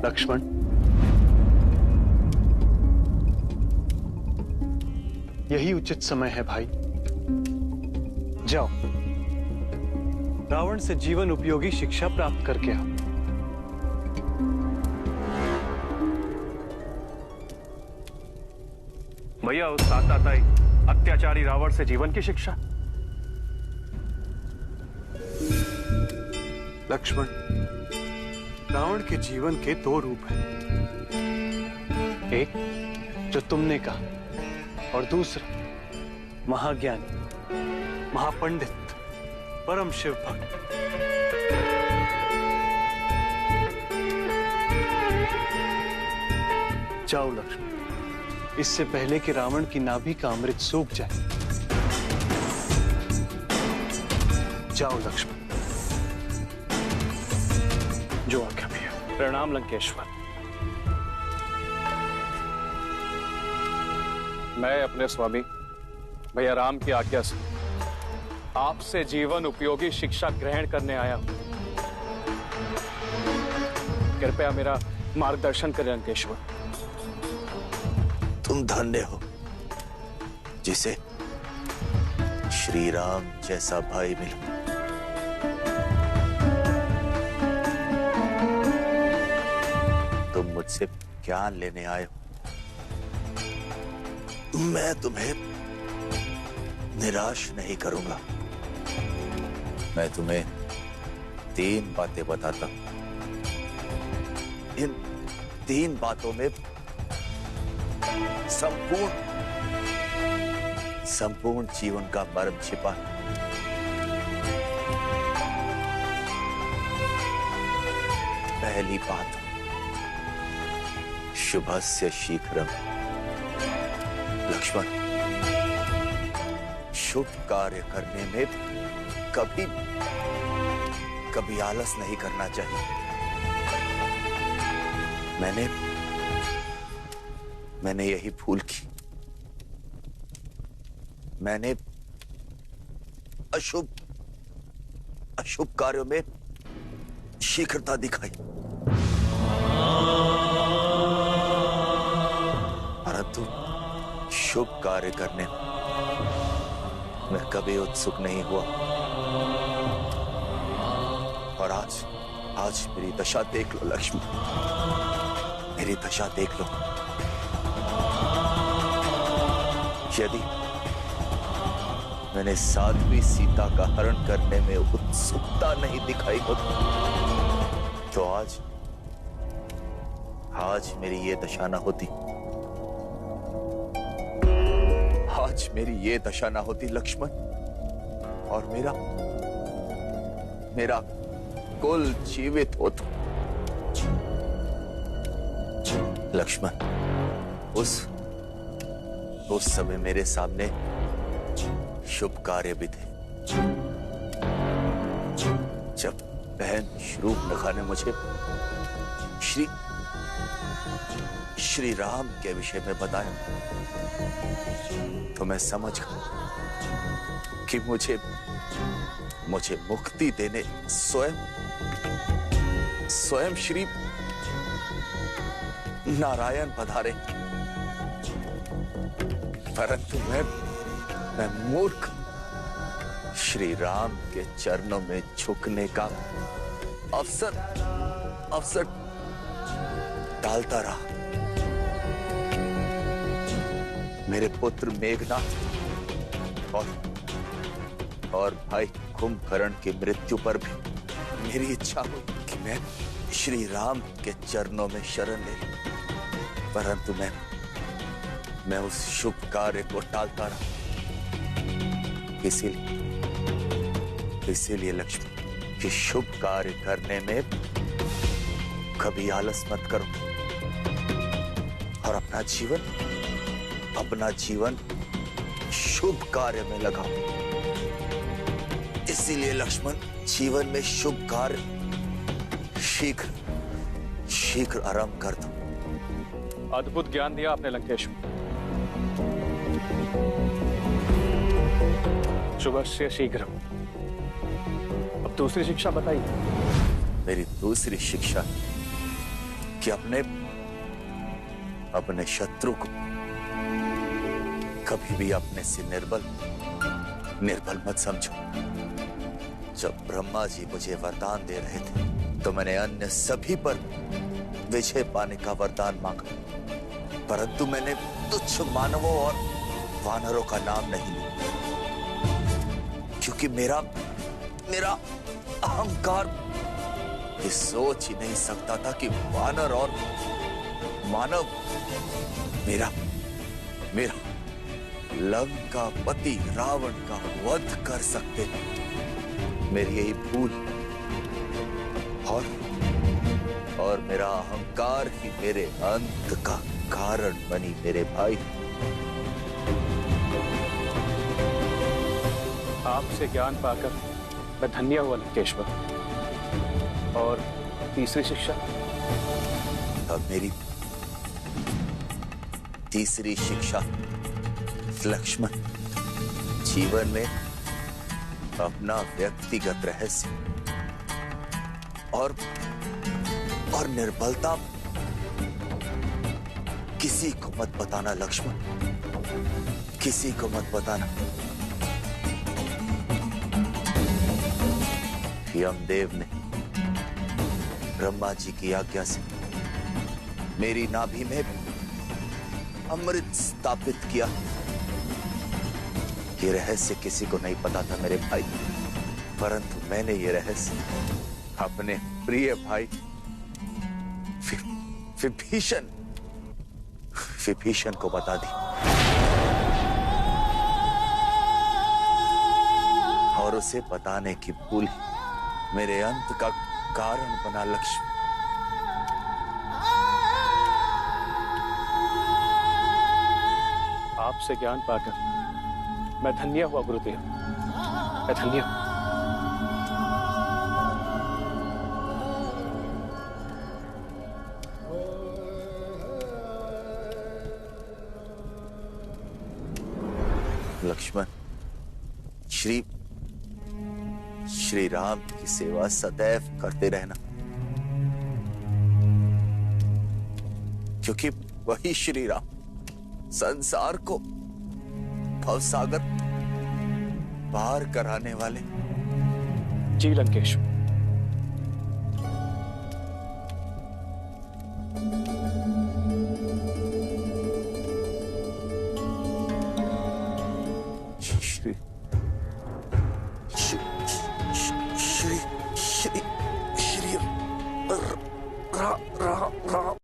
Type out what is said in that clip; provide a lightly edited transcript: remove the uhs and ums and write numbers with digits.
लक्ष्मण, यही उचित समय है भाई। जाओ, रावण से जीवन उपयोगी शिक्षा प्राप्त करके आओ। भैया, उस ताताई अत्याचारी रावण से जीवन की शिक्षा। लक्ष्मण, रावण के जीवन के दो रूप हैं, एक जो तुमने कहा और दूसरा महाज्ञानी, महापंडित, परम शिव भक्त। जाओ लक्ष्मण, इससे पहले कि रावण की नाभि का अमृत सूख जाए। जाओ लक्ष्मण। जो आज्ञा भैया। प्रणाम लंकेश्वर। मैं अपने स्वामी भैया राम की आज्ञा से आपसे जीवन उपयोगी शिक्षा ग्रहण करने आया हूं। कृपया मेरा मार्गदर्शन करें लंकेश्वर। तुम धन्य हो जिसे श्री राम जैसा भाई मिला। तुम मुझसे क्या लेने आए हो? मैं तुम्हें निराश नहीं करूंगा। मैं तुम्हें 3 बातें बताता हूं। इन 3 बातों में संपूर्ण जीवन का मर्म छिपा है। पहली बात, शुभस्य शीघ्रम। लक्ष्मण, शुभ कार्य करने में कभी आलस नहीं करना चाहिए। मैंने यही भूल की। मैंने अशुभ कार्यों में शीघ्रता दिखाई, परंतु शुभ कार्य करने में कभी उत्सुक नहीं हुआ। और आज मेरी दशा देख लो लक्ष्मण, मेरी दशा देख लो। यदि मैंने साध्वी सीता का हरण करने में उत्सुकता नहीं दिखाई होती तो आज मेरी ये दशा ना होती। आज मेरी ये दशा ना होती लक्ष्मण, और मेरा कुल जीवित होता। लक्ष्मण, उस समय मेरे सामने शुभ कार्य भी थे। जब बहन शूर्पणखा ने मुझे श्री राम के विषय में बताया तो मैं समझ गया कि मुझे मुक्ति देने स्वयं श्री नारायण पधारे। परंतु मैं मूर्ख श्री राम के चरणों में झुकने का अवसर टालता रहा। मेरे पुत्र मेघनाथ और भाई कुंभकर्ण की मृत्यु पर भी मेरी इच्छा हुई कि मैं श्री राम के चरणों में शरण ले लूं, परंतु मैं उस शुभ कार्य को टालता रहा। इसीलिए लक्ष्मण, कि शुभ कार्य करने में कभी आलस मत करो और अपना जीवन शुभ कार्य में लगाओ। इसीलिए लक्ष्मण, जीवन में शुभ कार्य शीघ्र आरंभ कर दो। अद्भुत ज्ञान दिया आपने लंकेश्वर। शुभस्य शीघ्रम। अब दूसरी शिक्षा बताइए। मेरी दूसरी शिक्षा कि अपने शत्रु को कभी भी अपने से निर्बल मत समझो। जब ब्रह्मा जी मुझे वरदान दे रहे थे तो मैंने अन्य सभी पर विजय पाने का वरदान मांगा, परंतु मैंने तुच्छ मानवों और वानरों का नाम नहीं लिया, क्योंकि मेरा अहंकार ये सोच ही नहीं सकता था कि वानर और मानव मेरा लंकापति रावण का वध कर सकते। मेरी यही भूल और मेरा अहंकार ही मेरे अंत का कारण बनी मेरे भाई। आपसे ज्ञान पाकर मैं धन्य हुआ लंकेश्वर। और तीसरी शिक्षा? अब मेरी तीसरी शिक्षा, लक्ष्मण, जीवन में अपना व्यक्तिगत रहस्य और निर्बलता किसी को मत बताना लक्ष्मण, किसी को मत बताना। यमदेव ने ब्रह्मा जी की आज्ञा से मेरी नाभि में अमृत स्थापित किया। ये रहस्य किसी को नहीं पता था मेरे भाई, परंतु मैंने ये रहस्य अपने प्रिय भाई विभीषण को बता दी, और उसे बताने की भूल मेरे अंत का कारण बना लक्ष्मण। आपसे ज्ञान पाकर मैं धन्य हुआ गुरुदेव, मैं धन्य हूं। लक्ष्मण, श्री राम की सेवा सदैव करते रहना, क्योंकि वही श्री राम संसार को भवसागर पार कराने वाले। जी लंकेश्वर। श्री